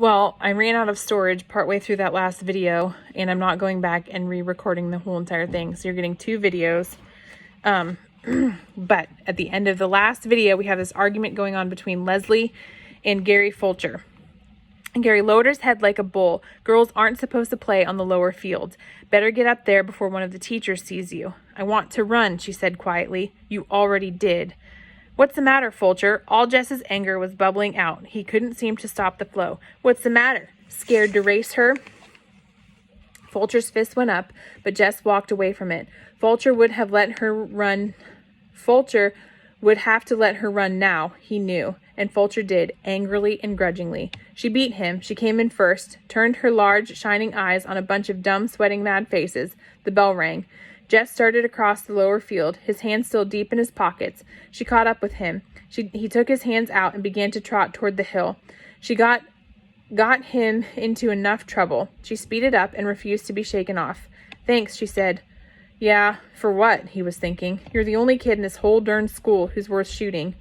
Well, I ran out of storage partway through that last video, and I'm not going back and re-recording the whole entire thing. So you're getting two videos. But at the end of the last video, we have this argument going on between Leslie and Gary Fulcher. And Gary lowered his head like a bull. Girls aren't supposed to play on the lower field. Better get up there before one of the teachers sees you. I want to run, she said quietly. You already did. What's the matter, Fulcher? All Jess's anger was bubbling out. He couldn't seem to stop the flow. What's the matter? Scared to race her? Fulcher's fist went up, but Jess walked away from it. Fulcher would have let her run. Fulcher would have to let her run now, he knew, and Fulcher did, angrily and grudgingly. She beat him. She came in first, turned her large, shining eyes on a bunch of dumb, sweating mad faces. The bell rang. Jess started across the lower field, his hands still deep in his pockets. She caught up with him. He took his hands out and began to trot toward the hill. She got him into enough trouble. She speeded up and refused to be shaken off. Thanks, she said. Yeah, for what? He was thinking. You're the only kid in this whole darn school who's worth shooting.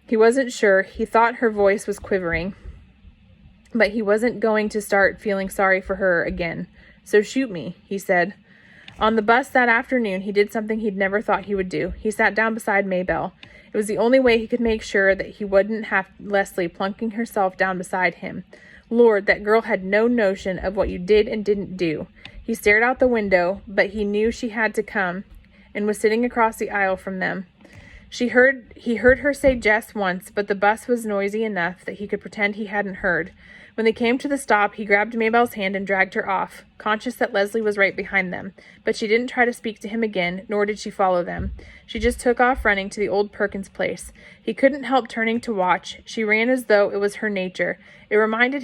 He wasn't sure. He thought her voice was quivering. But he wasn't going to start feeling sorry for her again. So shoot me, he said. On the bus that afternoon, he did something he'd never thought he would do. He sat down beside Maybelle. It was the only way he could make sure that he wouldn't have Leslie plunking herself down beside him. Lord, that girl had no notion of what you did and didn't do. He stared out the window, but he knew she had to come, and was sitting across the aisle from them. He heard her say Jess once, but the bus was noisy enough that he could pretend he hadn't heard. When they came to the stop, he grabbed Maybelle's hand and dragged her off, conscious that Leslie was right behind them. But she didn't try to speak to him again, nor did she follow them. She just took off running to the old Perkins place. He couldn't help turning to watch. She ran as though it was her nature. It reminded him